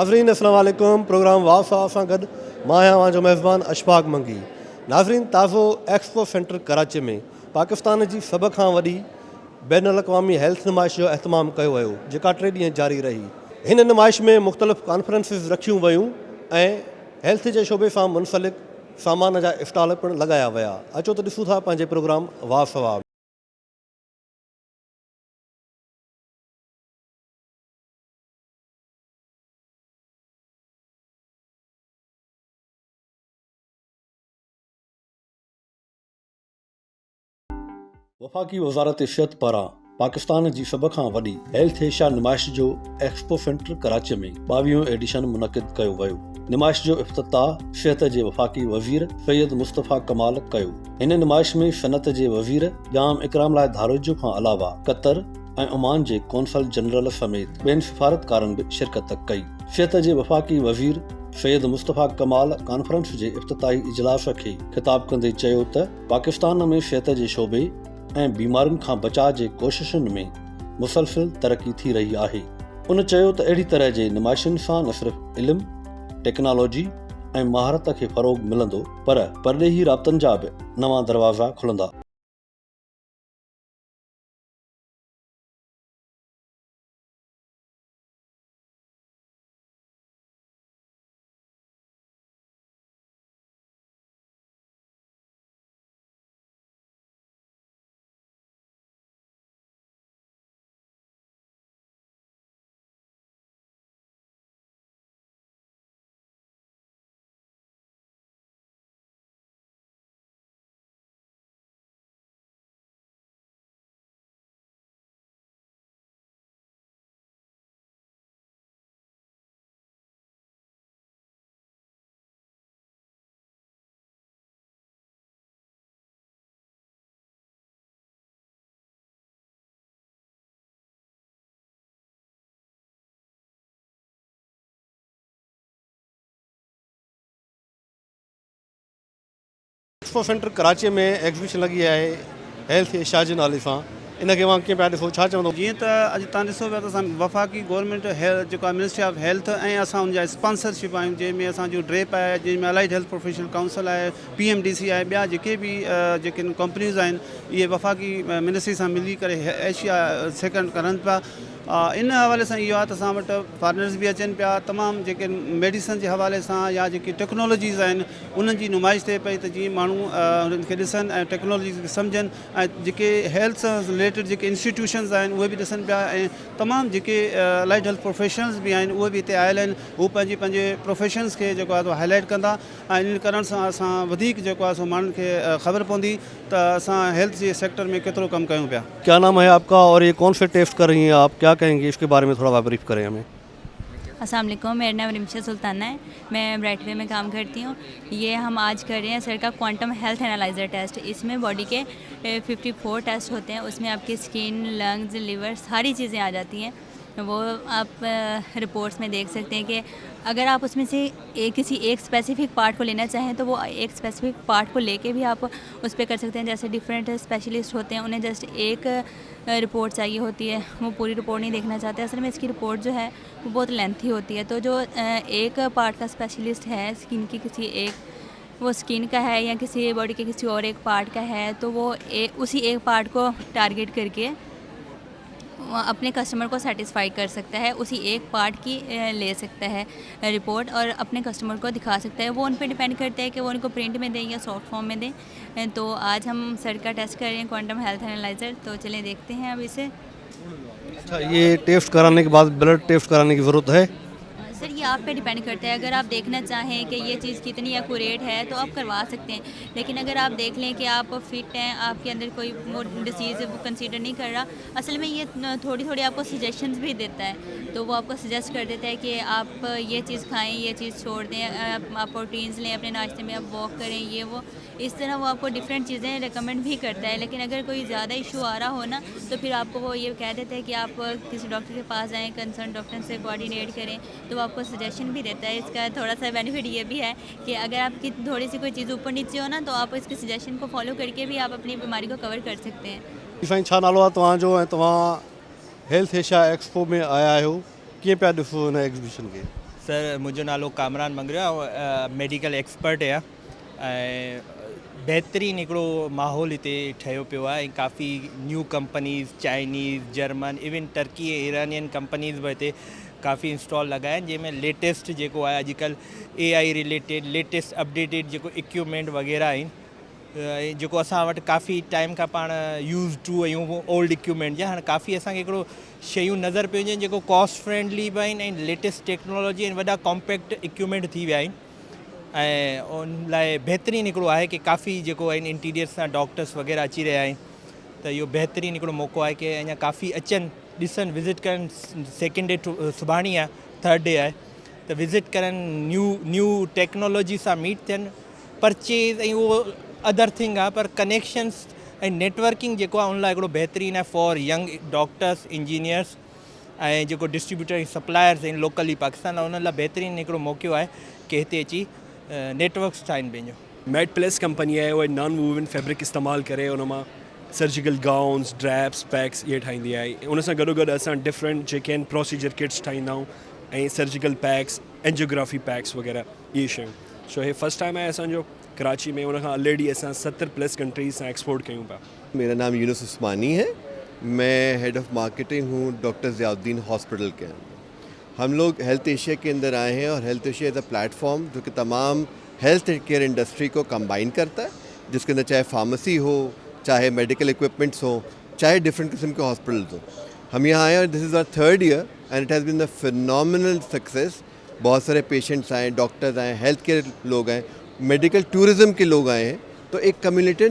नाज़रीन अस्सलाम वालेकुम। प्रोग्राम वाह साह सां गॾु मां आहियां जो मेज़बान अशफाक मंगी। नाज़रीन, ताज़ो एक्सपो सेंटर कराची में पाकिस्तान जी सभ खां वॾी बैन अल-अक़वामी हेल्थ नुमाइश जो अहतमाम कयो वियो, जेका 3 ॾींहं जारी रही। हिन नुमाइश में मुख़्तलिफ़ कॉन्फ्रेंसिस रखियूं वयूं ऐं हेल्थ जे शोबे सां मुनसलिक सामान जा स्टॉल पिणु लॻाया विया। अचो त ॾिसूं था पंहिंजे प्रोग्राम वाह सवाह। वफ़ाक़ी वज़ारत सिहत पारां पाकिस्तान जी सभ खां वॾी हेल्थ एशिया नुमाइश जो एक्सपो सेंटर कराची में 22 एडिशन मुनक़िद कयो वियो। नुमाइश जो इफ़्तिताह सिहत जे वफ़ाक़ी वज़ीर सैयद मुस्तफ़ा कमाल कयो। हिन नुमाइश में सनत जे वज़ीर जाम इकराम लाइ धारोजो खां अलावा कतर ऐं ओमान जे कौंसल जनरल समेत ॿियनि सिफ़ारतकारनि बि शिरकत कई। सिहत जे वफ़ाक़ी वज़ीर सैयद मुस्तफ़ा कमाल कॉन्फ्रेंस जे इफ़्तिताही इजलास खे ख़िताब कंदे चयो त पाकिस्तान में सिहत जे शोबे ऐं बीमारियुनि खां बचाव जे कोशिशुनि में मुसलसिल तरक़ी थी रही आहे। उन चयो त अहिड़ी तरह जे नुमाइशुनि सां न सिर्फ़ इल्मु, टेक्नोलॉजी ऐं महारत खे फ़रोग़ मिलंदो, पर परॾेही राब्तनि जा बि नवां दरवाज़ा खुलंदा। एक्सपो सेंटर कराची में एग्ज़िबिशन लगी है हेल्थ एशिया जे नाले सां। इनखे मां कीअं पिया ॾिसो, छा चवंदो? जीअं त अॼु तव्हां ॾिसो पिया त असां वफ़ाक़ी गवर्नमेंट जेको आहे मिनिस्ट्री ऑफ हेल्थ ऐं असां उनजा स्पॉन्सरशिप आहियूं, जंहिंमें असांजो ड्रेप आहे, जंहिंमें अलाइड हेल्थ प्रोफेशनल काउंसिल आहे, PMDC आहे, ॿिया जेके बि जेके कंपनीज़ आहिनि इहे वफ़ाक़ी मिनिस्ट्री सां मिली करे एशिया सेकेंड करनि पिया। इन हवाले सां इहो आहे त असां वटि फॉरनर्स बि अचनि पिया। तमामु जेके मेडिसन जे हवाले सां या जेकी टेक्नोलॉजीज़ आहिनि उन्हनि जी नुमाइश थिए पई, त जीअं माण्हू उन्हनि खे ॾिसनि ऐं टेक्नोलॉजी खे सम्झनि, ऐं जेके हेल्थ सां रिलेटेड जेके इंस्टीट्यूशन्स आहिनि उहे बि ॾिसनि पिया, ऐं तमामु जेके अलाइड हेल्थ प्रोफेशनल्स बि आहिनि उहे बि हिते आयल आहिनि। हू पंहिंजे प्रोफेशन्स खे जेको आहे हाईलाइट कंदा, ऐं इन करण सां असां वधीक जेको आहे सो माण्हुनि खे ख़बर पवंदी त असां हेल्थ जे सेक्टर में केतिरो कमु कयूं पिया। क्या नाम है आपका और ये कौन से टेस्ट कर रही हैं आप, क्या कहेंगे इसके बारे में थोड़ा ब्रीफ करें हमें। अस्सलाम वालेकुम, मेरा नाम रिमशा सुल्ताना है, मैं ब्राइटवे में काम करती हूँ। ये हम आज कर रहे हैं सर का क्वांटम हेल्थ एनालाइज़र टेस्ट। इसमें बॉडी के 54 टेस्ट होते हैं, उसमें आपकी स्किन, लंग्स, लिवर सारी चीज़ें आ जाती हैं। वो आप रिपोर्ट्स में देख सकते हैं कि अगर आप उसमें से किसी एक स्पेसिफिक पार्ट को लेना चाहें तो वो एक स्पेसिफिक पार्ट को लेके भी आप उस पर कर सकते हैं। जैसे डिफरेंट स्पेशलिस्ट होते हैं, उन्हें जस्ट एक रिपोर्ट चाहिए होती है, वो पूरी रिपोर्ट नहीं देखना चाहते। असल में इसकी रिपोर्ट जो है वो बहुत लेंथी होती है। तो जो एक पार्ट का स्पेशलिस्ट है स्किन की, किसी एक वो स्किन का है या किसी बॉडी के किसी और एक पार्ट का है, तो वो उसी एक पार्ट को टारगेट करके अपने कस्टमर को सेटिस्फाई कर सकता है, उसी एक पार्ट की ले सकता है रिपोर्ट और अपने कस्टमर को दिखा सकता है। वो उन पर डिपेंड करता है कि वो उनको प्रिंट में दें या सॉफ्ट फॉर्म में दें। तो आज हम सर का टेस्ट कर रहे हैं क्वांटम हेल्थ एनालाइज़र, तो चलें देखते हैं अब इसे। अच्छा, ये टेस्ट कराने के बाद ब्लड टेस्ट कराने की ज़रूरत है? सर ये आप पे डिपेंड करता है। अगर आप देखना चाहें कि ये चीज़ कितनी एक्यूरेट है तो आप करवा सकते हैं, लेकिन अगर आप देख लें कि आप फिट हैं, आपके अंदर कोई वो डिसीज़ वो कंसीडर नहीं कर रहा, असल में ये थोड़ी थोड़ी आपको सजेशंस भी देता है। तो वो आपको सजेस्ट कर देता है कि आप ये चीज़ खाएं, ये चीज़ छोड़ दें, आप प्रोटीन्स लें अपने नाश्ते में, आप वॉक करें, ये वो इस तरह वो आपको डिफरेंट चीज़ें रिकमेंड भी करता है। लेकिन अगर कोई ज़्यादा इशू आ रहा हो ना, तो फिर आपको वो ये कह देता है कि आप किसी डॉक्टर के पास जाएँ, कंसर्न डॉक्टर से कोऑर्डिनेट करें, तो वो आपको सजेशन भी देता है। इसका थोड़ा सा बेनिफिट ये भी है कि अगर आपकी थोड़ी सी कोई चीज़ ऊपर नीचे हो ना, तो आप इसके सजेशन को फॉलो करके भी आप अपनी बीमारी को कवर कर सकते हैं। साईं, छा नालो आहे तव्हांजो ऐं हेल्थ एशिया एक्सपो में आया आहियो, कीअं पिया ॾिसो हिन एग्ज़िबिशन खे? सर मुंहिंजो नालो कामरान मंगरिया मेडिकल एक्सपर्ट है बहितरीनु हिकिड़ो माहौल हिते ठहियो पियो आहे ऐं काफ़ी new companies Chinese German even Turkey ऐं ईरानियन कंपनीज़ बि हिते काफ़ी इंस्टॉल लॻा आहिनि जंहिंमें लेटेस्ट जेको आहे अॼुकल्ह AI रिलेटेड लेटेस्ट अपडेटेड जेको इक्विपमेंट वग़ैरह आहिनि जेको असां वटि काफ़ी टाइम खां पाण यूज़ टू आहियूं ओल्ड इक्विपमेंट जा हाणे काफ़ी असांखे हिकिड़ो शयूं नज़र पियूं अचनि जेको कॉस्ट फ्रेंडली बि आहिनि ऐं लेटेस्ट टेक्नोलॉजी ऐं वॾा कॉम्पैक्ट इक्विपमेंट थी विया आहिनि ऐं उन लाइ बहितरीनु हिकिड़ो आहे कि काफ़ी जेको आहिनि इंटीरियर्स सां डॉक्टर्स वग़ैरह अची रहिया आहिनि त इहो बहितरीनु हिकिड़ो मौक़ो आहे कि अञा काफ़ी अचनि ॾिसनि विज़िट कनि सेकेंड डे सुभाणे आहे थर्ड डे आहे त विज़िट करनि न्यू टेक्नोलॉजी सां मीट थियनि परचेज़ ऐं उहो अदर थिंग आहे पर कनेक्शंस ऐं नेटवर्किंग जेको आहे उन लाइ हिकिड़ो बहितरीनु आहे फॉर यंग डॉक्टर्स इंजीनियर्स ऐं जेको डिस्ट्रीब्यूटर ऐं सप्लायर्स आहिनि लोकली पाकिस्तान लाइ उन लाइ बहितरीनु हिकिड़ो मौक़ो आहे कि हिते अची नेटवर्क्स ठाहिनि पंहिंजो मेड प्लस कंपनी है वो नॉन वूवन फैब्रिक इस्तेमाल करे उन मां सर्जिकल गाउन्स ड्रैप्स पैक्स ये ठाहींदी आहे उन सां गॾोगॾु असां डिफरेंट जेके आहिनि प्रोसीजर किट्स ठाहींदा आहियूं ऐं सर्जिकल पैक्स एंजियोग्राफी पैक्स वग़ैरह इहे शयूं सो हे फर्स्ट टाइम आहे असांजो कराची में उन खां ऑलरेडी असां 70+ कंट्रीज़ सां एक्सपोर्ट कयूं पिया मेरा नाम यूनुस उस्मानी है मैं हेड ऑफ़ मार्केटिंग हूँ डॉक्टर ज़ियाउद्दीन हॉस्पिटल के अंदर हम लोग हेल्थ एशिया के अंदर आए हैं और health Asia is a platform जो कि तमाम हेल्थ केयर इंडस्ट्री को कंबाइन करता है जिसके अंदर चाहे फार्मेसी हो चाहे मेडिकल इक्विपमेंट्स हो चाहे डिफरेंट किस्म के हॉस्पिटल्स हो हम यहाँ आए और this is our third year and it has been the phenomenal success बहुत सारे पेशेंट्स आए डॉक्टर्स आए हेल्थ केयर लोग आए मेडिकल टूरिज़म के लोग आए हैं तो एक कम्युनिटी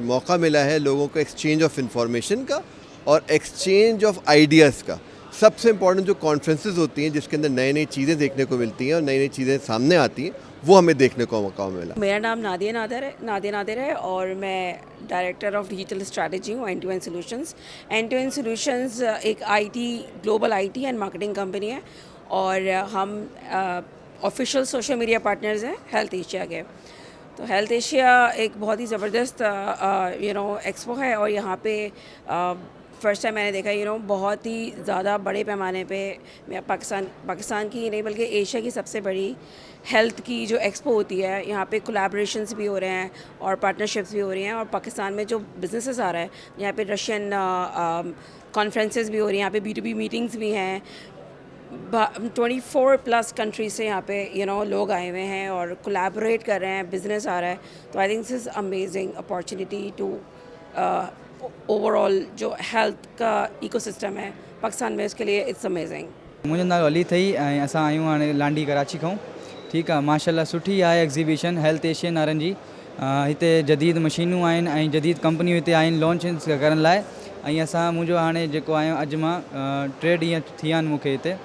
मौका मिला है लोगों को एक्सचेंज ऑफ इंफॉर्मेशन का और एक्सचेंज ऑफ आइडियाज़ का सबसे इम्पॉर्टेंट जो कॉन्फ्रेंसेस होती हैं जिसके अंदर नई नई चीज़ें देखने को मिलती हैं और नई नई चीज़ें सामने आती हैं वो हमें देखने को मौका मिला मेरा नाम नादिया नादिर है और मैं डायरेक्टर ऑफ डिजिटल स्ट्रैटेजी हूँ एंड टू एंड सॉल्यूशंस एक IT global IT and marketing company है और हम ऑफिशियल सोशल मीडिया पार्टनर्स हैं हेल्थ एशिया के तो हेल्थ एशिया एक बहुत ही ज़बरदस्त एक्सपो है और यहाँ पे फर्स्ट टाइम मैंने देखा बहुत ही ज़्यादा बड़े पैमाने पे मैं पाकिस्तान की नहीं बल्कि एशिया की सबसे बड़ी हेल्थ की जो एक्सपो होती है यहाँ पे कोलैबोरेशंस भी हो रहे हैं और पार्टनरशिप्स भी हो रही हैं और पाकिस्तान में जो बिजनेसेस आ रहा है यहाँ पे रशियन कॉन्फ्रेंसेस भी हो रही हैं यहाँ पे B2B मीटिंग्स भी हैं 24+ कंट्रीज से यहाँ पे लोग आए हुए हैं और कोलैबोरेट कर रहे हैं बिज़नेस आ रहा है तो I think this is amazing opportunity to overall जो हेल्थ का इकोसिस्टम है पाकिस्तान में इसके लिए इट्स अमेजिंग मुंहिंजो नालो अली अथई ऐं असां आहियूं हाणे लांडी कराची खां ठीकु आहे माशाल्लाह सुठी आहे एग्ज़िबिशन हेल्थ एशियन वारनि जी हिते जदीद मशीनूं आहिनि ऐं जदीद कंपनियूं हिते आहिनि लॉन्च करण लाइ ऐं असां मुंहिंजो हाणे जेको आहियूं अॼु मां 3 ॾींहं थी विया आहिनि मूंखे हिते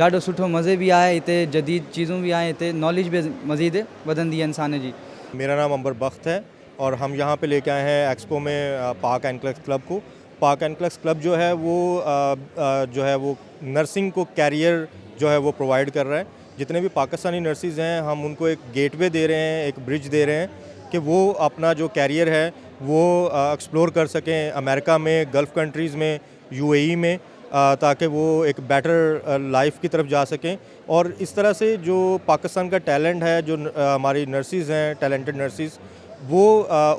ॾाढो सुठो मज़े भी आहे हिते जदीद चीज़ूं भी आहिनि हिते नॉलेज भी मज़ीद वधंदी आहे इंसान जी मेरा नाम अंबर बख्त है और हम यहाँ पे लेके आए हैं एक्सपो में पाक एनक्लेक्स क्लब को पाक एनक्लेक्स क्लब जो है वो नर्सिंग को कैरियर जो है वो प्रोवाइड कर रहा है जितने भी पाकिस्तानी नर्सिस हैं हम उनको एक गेटवे दे रहे हैं एक ब्रिज दे रहे हैं कि वो अपना जो कैरियर है वो एक्सप्लोर कर सकें अमेरिका में गल्फ़ कंट्रीज़ में UAE में ताकि वो एक बेटर लाइफ की तरफ जा सकें और इस तरह से जो पाकिस्तान का टैलेंट है जो हमारी नर्सिस हैं टैलेंटेड नर्सिस वो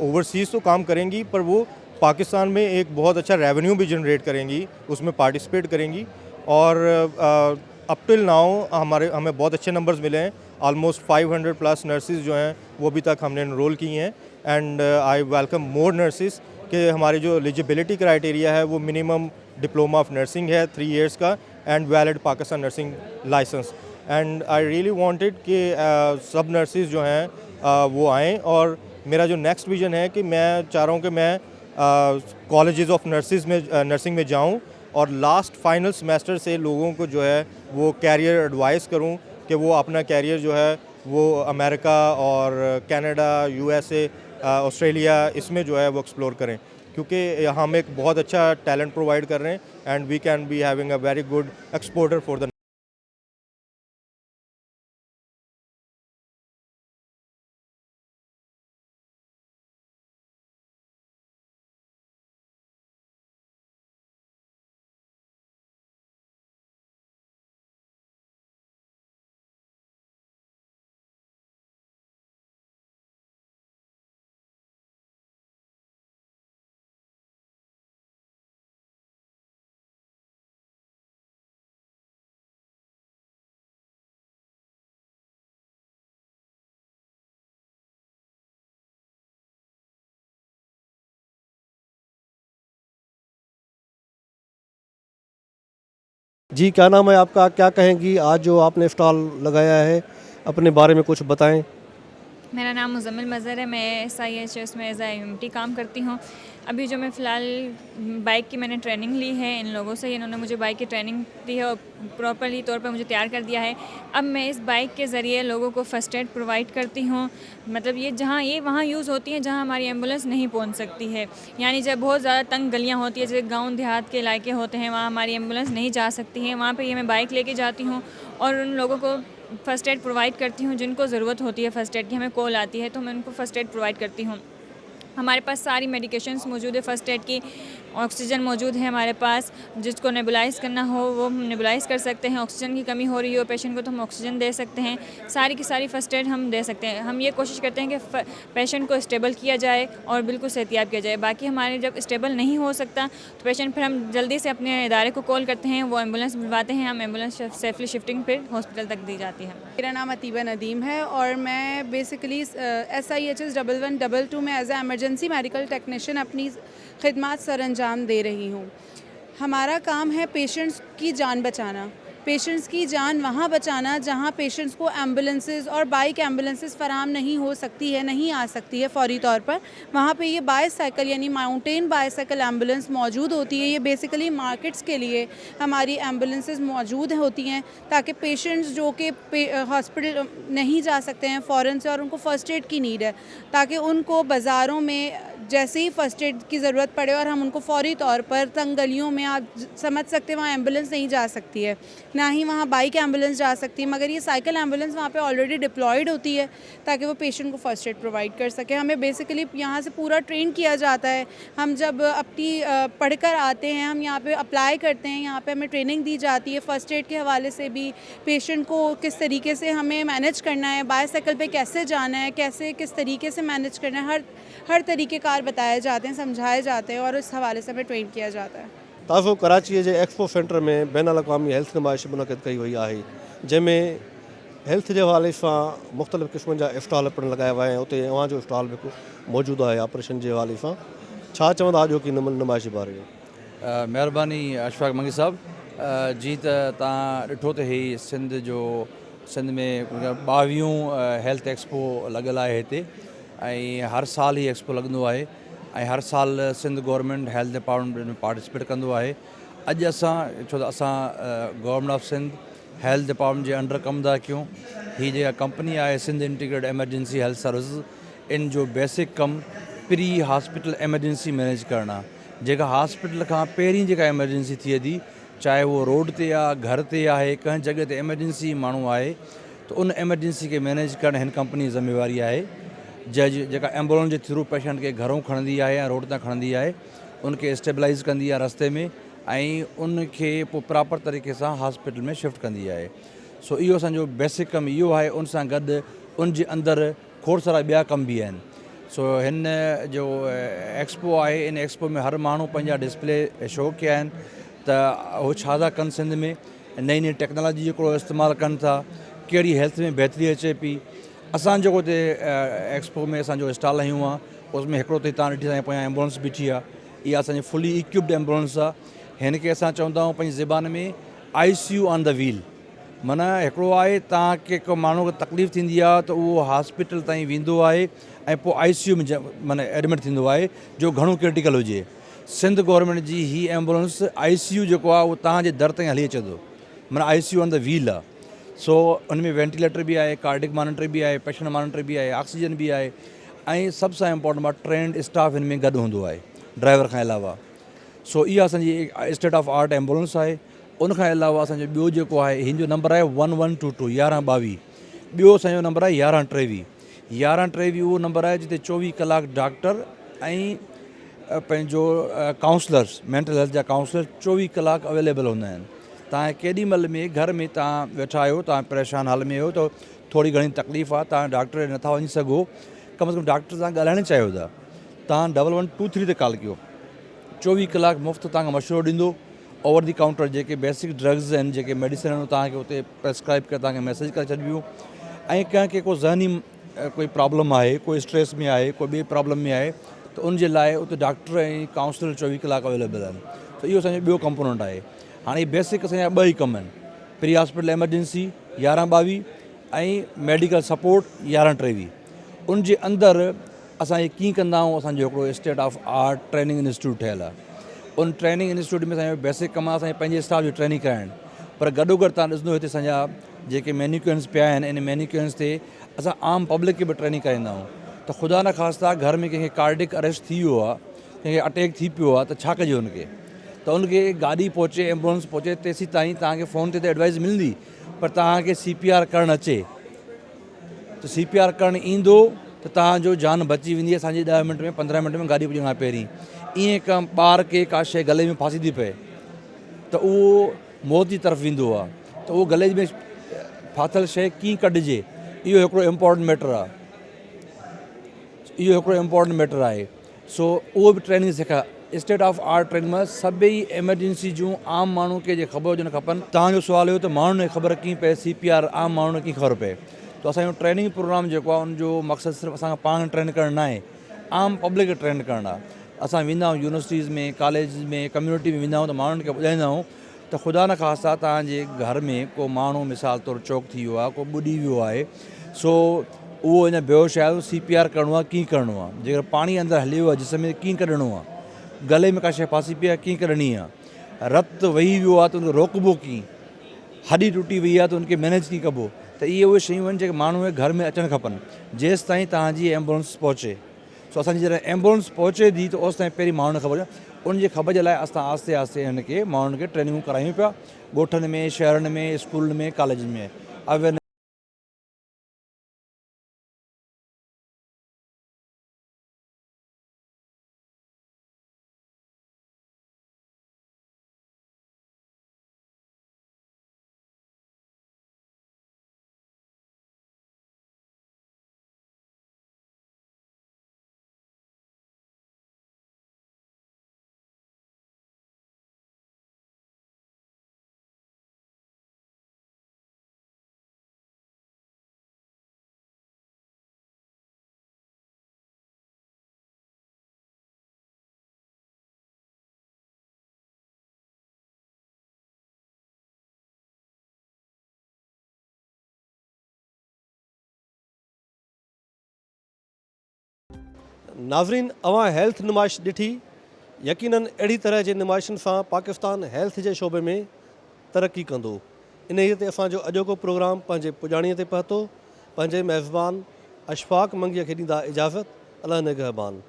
ओवरसीज़ तो काम करेंगी पर वो पाकिस्तान में एक बहुत अच्छा रेवेन्यू भी जनरेट करेंगी उसमें पार्टिसिपेट करेंगी और अप टिल नाउ हमें बहुत अच्छे नंबर्स मिले हैं ऑलमोस्ट 500+ नर्सिस जो हैं वो अभी तक हमने इनरोल की हैं and I welcome more nurses कि हमारी जो एलिजिबिलिटी क्राइटेरिया है वो मिनिमम डिप्लोमा ऑफ नर्सिंग है 3 years का and valid Pakistan nursing license and I really wanted कि सब नर्सिस जो हैं वो आएँ और मेरा जो नेक्स्ट विज़न है कि मैं चाह रहा हूँ कि मैं कॉलेजेस ऑफ नर्सिंग में जाऊँ और लास्ट फाइनल सेमेस्टर से लोगों को जो है वो कैरियर एडवाइस करूँ कि वो अपना कैरियर जो है वो अमेरिका और कनाडा USA ऑस्ट्रेलिया इसमें जो है वो एक्सप्लोर करें क्योंकि हम एक बहुत अच्छा टैलेंट प्रोवाइड कर रहे हैं and we can be having a very good exporter for the जी, क्या नाम है आपका, क्या कहेंगी आज जो आपने स्टॉल लगाया है, अपने बारे में कुछ बताएं। मेरा नाम मुज़म्मिल मज़हर है। मैं SIHS में एज IMT काम करती हूँ। अभी जो मैं फ़िलहाल बाइक की मैंने ट्रेनिंग ली है इन लोगों से, इन्होंने मुझे बाइक की ट्रेनिंग दी है और प्रॉपरली तौर पर मुझे तैयार कर दिया है। अब मैं इस बाइक के ज़रिए लोगों को फ़र्स्ट एड प्रोवाइड करती हूँ। मतलब ये वहाँ यूज़ होती हैं जहाँ हमारी एम्बुलेंस नहीं पहुँच सकती है। यानी जब बहुत ज़्यादा तंग गलियाँ होती है, जैसे गाँव देहात के इलाके होते हैं, वहाँ हमारी एम्बुलेंस नहीं जा सकती है, वहाँ पर ये मैं बाइक लेके जाती हूँ और उन लोगों को फ़र्स्ट एड प्रोवाइड करती हूँ जिनको ज़रूरत होती है फ़र्स्ट एड की। हमें कॉल आती है तो मैं उनको फ़र्स्ट एड प्रोवाइड करती हूँ। हमारे पास सारी मेडिकेशंस मौजूद है फ़र्स्ट एड की। ऑक्सीजन मौजूद है हमारे पास, जिसको नेबुलाइज़ करना हो वो हम नेबुलाइज़ कर सकते हैं। ऑक्सीजन की कमी हो रही हो पेशेंट को तो हम ऑक्सीजन दे सकते हैं। सारी की सारी फ़र्स्ट एड हम दे सकते हैं। हम ये कोशिश करते हैं कि पेशेंट को स्टेबल किया जाए और बिल्कुल सेहतियाब किया जाए। बाकी हमारे जब स्टेबल नहीं हो सकता तो पेशेंट फिर हम जल्दी से अपने इदारे को कॉल करते हैं, वो एम्बुलेंस बुलवाते हैं, हम एम्बुलेंस सेफली शिफ्टिंग फिर हॉस्पिटल तक दी जाती है। मेरा नाम अतीबा नदीम है और मैं बेसिकली SIHS 1112 में as a emergency medical technician अपनी खिदमत सरअंजाम दे रही हूँ। हमारा काम है पेशेंट्स की जान बचाना। पेशेंट्स की जान वहाँ बचाना जहाँ पेशेंट्स को एम्बुलेंसेस और बाइक एम्बुलेंसेस फराम नहीं हो सकती है, नहीं आ सकती है फ़ौरी तौर पर। वहाँ पे ये बाईसाइकिल यानी माउंटेन बाईसाइकिल एम्बुलेंस मौजूद होती है। ये बेसिकली मार्केट्स के लिए हमारी एम्बुलेंसेस मौजूद होती हैं ताकि पेशेंट्स जो कि हॉस्पिटल नहीं जा सकते हैं फ़ौरन से और उनको फ़र्स्ट एड की नीड है, ताकि उनको बाज़ारों में जैसे ही फ़र्स्ट एड की ज़रूरत पड़े और हम उनको फ़ौरी तौर पर तंग गलियों में, आप समझ सकते हैं वहाँ एम्बुलेंस नहीं जा सकती है, ना ही वहाँ बाइक एम्बुलेंस जा सकती है, मगर ये साइकिल एम्बुलेंस वहाँ पे ऑलरेडी डिप्लॉयड होती है ताकि वो पेशेंट को फ़र्स्ट एड प्रोवाइड कर सके। हमें बेसिकली यहाँ से पूरा ट्रेन किया जाता है। हम जब अपनी पढ़कर आते हैं, हम यहाँ पे अप्लाई करते हैं, यहाँ पे हमें ट्रेनिंग दी जाती है फ़र्स्ट एड के हवाले से भी, पेशेंट को किस तरीके से हमें मैनेज करना है, बाईसाइकिल पे कैसे जाना है, कैसे किस तरीके से मैनेज करना है, हर तरीके कार बताए जाते हैं, समझाए जाते हैं और इस हवाले से हमें ट्रेन किया जाता है। ताज़ो कराची जे एक्सपो सेंटर में बैन अवी हेल्थ नुमाइश मुनक़िद कई वई आहे, जंहिंमें हेल्थ जे हवाले सां मुख़्तलिफ़ क़िस्मनि जा स्टॉल पिणु लॻाया विया आहिनि। उते अव्हां जो स्टॉल बि मौजूदु आहे ऑपरेशन जे हवाले सां। छा चवंदा अॼो की नुमाइश जे बारे में? महिरबानी अशफाक मंगी साहब जी। त तव्हां ॾिठो त ही सिंध में 22 हेल्थ एक्सपो लॻियल आहे हिते, ऐं हर साल ही एक्सपो लॻंदो आहे ऐं हर साल सिंध गवर्नमेंट हेल्थ डिपार्टमेंट में पार्टिसिपेट कंदो आहे। अॼु असां छो त असां government of Sindh health department जे अंडर कमु था कयूं। ही जेका कंपनी आहे Sindh integrated emergency health service, इन जो बेसिक कमु प्री हॉस्पिटल एमरजेंसी मैनेज करणु आहे। जेका हॉस्पिटल खां पहिरीं जेका एमरजेंसी थिए थी, चाहे वो रोड ते आहे, घर ते आहे, कंहिं जॻह ते एमरजेंसी माण्हू आहे, त उन एमरजेंसी खे मैनेज करणु हिन कंपनी जी ज़िम्मेवारी आहे। जेका एम्बुलेंस जे थ्रू पेशेंट खे घरों खणंदी आहे या रोड तां खणंदी आहे, उनखे स्टेबलाइज़ कंदी आहे रस्ते में, ऐं उनखे पोइ प्रॉपर तरीक़े सां हॉस्पिटल में शिफ्ट कंदी आहे। सो इहो असांजो बेसिक कमु इहो आहे। उन सां गॾु उन जे अंदरि खोड़ सारा ॿिया कम बि आहिनि। सो हिन जो एक्सपो आहे, इन एक्सपो में हर माण्हू पंहिंजा डिस्प्ले शो कया आहिनि त उहो छा था कनि सिंध में, नई नई टेक्नोलॉजी जेको इस्तेमालु कनि था, कहिड़ी हेल्थ में बहितरी अचे पई। असां जेको हिते एक्सपो में असांजो स्टॉल हयूं आहे, उसमें हिकिड़ो त तव्हां ॾिठी असांजे पोयां एम्बुलेंस बीठी आहे, इहा असांजी फुली इक्विप्ड एम्बुलेंस आहे। हिन खे असां चवंदा आहियूं पंहिंजी ज़बान में ICU ऑन द व्हील। माना हिकिड़ो आहे तव्हांखे को माण्हू खे तकलीफ़ थींदी आहे त उहो हॉस्पिटल ताईं वेंदो आहे ऐं पोइ ICU में माना एडमिट थींदो आहे जो घणो क्रिटिकल हुजे। सिंध गवर्नमेंट जी ही एम्बुलेंस ICU जेको आहे उहो तव्हांजे दर ताईं हली अचे थो, माना ICU ऑन द व्हील आहे। सो उनमें वेंटिलेटर भी आहे, कार्डिक मॉनिटर भी आहे, पेशेंट मॉनिटर भी आहे, ऑक्सीजन भी आहे, ऐं सभ सां इम्पोर्टेंट आहे ट्रेंड स्टाफ हिन में गॾु हूंदो आहे ड्राइवर खां अलावा। सो इहा असांजी स्टेट ऑफ आर्ट एम्बुलेंस आहे। उनखां अलावा असांजो ॿियो जेको आहे, हिन जो नंबर आहे 1122 1122। ॿियो असांजो नंबर आहे 1123 1123। उहो नंबर आहे जिते 24 कलाक डॉक्टर ऐं पंहिंजो काउंसलर्स, मेंटल हेल्थ जा काउंसलर 24 कलाक अवेलेबल हूंदा आहिनि। तव्हां केॾी महिल में घर में तव्हां वेठा आहियो, तव्हां परेशान हाल में आहियो, त थोरी घणी तकलीफ़ आहे, तव्हां डॉक्टर ॾे नथा वञी सघो, कम से कम डॉक्टर सां ॻाल्हाइणु चाहियो था, तव्हां 1123 ते कॉल कयो। 24 कलाक मुफ़्त तव्हांखे मशवरो ॾींदो। ओवर दी काउंटर जेके बेसिक ड्रग्स आहिनि, जेके मेडिसिन आहिनि, तव्हांखे उते प्रेस्क्राइब करे तव्हांखे मैसेज करे छॾिबियूं। ऐं कंहिंखे को ज़हनी कोई प्रॉब्लम आहे, कोई स्ट्रेस में आहे, कोई ॿिए प्रॉब्लम में आहे, त उनजे लाइ उते डॉक्टर ऐं काउंसलर 24 कलाक अवेलेबल आहिनि। त इहो असांजो ॿियो कंपोनेंट आहे। हाणे बेसिक असांजा 2 ई कम आहिनि, प्री हॉस्पिटल एमरजेंसी 11-22 ऐं मेडिकल सपोर्ट 11-23। उन जे अंदरि असां कीअं कंदा आहियूं, असांजो हिकिड़ो state of art training institute ठहियलु आहे। उन ट्रेनिंग इंस्टीट्यूट में असांजो बेसिक कमु आहे असांजे पंहिंजे स्टाफ जी ट्रेनिंग कराइणु, पर गॾोगॾु तव्हां ॾिसंदो हिते असांजा जेके मैन्यूक्यूएंस पिया आहिनि, इन मैन्यूक्यूएंस ते असां आम पब्लिक खे बि ट्रेनिंग कराईंदा आहियूं। त ख़ुदा न ख़ास्ता घर में कंहिंखे कार्डिक अरेस्ट थी वियो आहे, कंहिंखे अटैक थी पियो आहे, त छा कजे हुनखे? त उनखे गाॾी पहुचे, एम्बुलेंस पहुचे, तेसीं ताईं तव्हांखे फ़ोन ते त एडवाइस मिलंदी, पर तव्हांखे CPR करणु अचे त CPR करणु ईंदो त तव्हांजो जान बची वेंदी। असांजी 10 मिंट में 15 मिंट में गाॾी पुॼण खां पहिरीं ईअं कमु ॿार खे का शइ गले में फांसी थी पए त उहो मौत जी तरफ़ वेंदो आहे, त उहो गले में फाथल शइ कीअं कढिजे, इहो हिकिड़ो इम्पोर्टेंट मैटर आहे। सो उहो बि ट्रेनिंग सिखा। स्टेट ऑफ आर्ट ट्रेनिंग में सभई एमरजेंसी जूं आम माण्हू खे जे ख़बर हुजणु खपनि। तव्हांजो सुवालु हुयो त माण्हुनि खे ख़बर कीअं पए CPR, आम माण्हुनि खे कीअं ख़बर पए? त असांजो ट्रेनिंग प्रोग्राम जेको आहे उनजो मक़सदु सिर्फ़ु असांखे पाण ट्रेन करणु न आहे, आम पब्लिक खे ट्रेन करणु आहे। असां वेंदा आहियूं यूनिवर्सिटीज़ में, कॉलेज में, कम्यूनिटी में वेंदा आहियूं त माण्हुनि खे ॿुधाईंदा आहियूं त ख़ुदा न ख़ास्ता तव्हांजे घर में को माण्हू मिसाल तौरु चौक थी वियो आहे, को ॿुॾी वियो आहे, सो उहो अञा बेहोश आहे, CPR करिणो आहे, कीअं करिणो आहे? जेकर पाणी अंदरि हली वियो आहे जिस्म में, कीअं कढणो आहे? गले में का शइ फांसी पई आहे, कीअं कढणी आहे? रत वही वियो आहे त उनखे रोकबो कीअं? हॾी टुटी वई आहे त उनखे मैनेज कीअं कबो? त इहे उहे शयूं आहिनि जेके माण्हू खे घर में अचणु खपनि जेसि ताईं तव्हांजी एम्बुलेंस पहुचे। सो असांजी जॾहिं एम्बुलेंस पहुचे थी त ओसि ताईं पहिरीं माण्हुनि खे ख़बर, उनजे ख़बर जे लाइ असां आस्ते आस्ते हिनखे माण्हुनि खे ट्रेनिंगूं करायूं पिया, ॻोठनि में, शहरनि में, स्कूलनि में, कॉलेजनि में। अवेयरनेस नाज़रीन, अवां हेल्थ नुमाइश ॾिठी। यकीनन अहिड़ी तरह जे नुमाइशुनि सां पाकिस्तान हेल्थ जे शोबे में तरक़ी कंदो। इन ते असांजो अॼोको प्रोग्राम पंहिंजे पुॼाणीअ ते पहुतो। पंहिंजे मेज़बान अशफाक मंगीअ खे ॾींदा इजाज़त। अल्लाह निगहबान।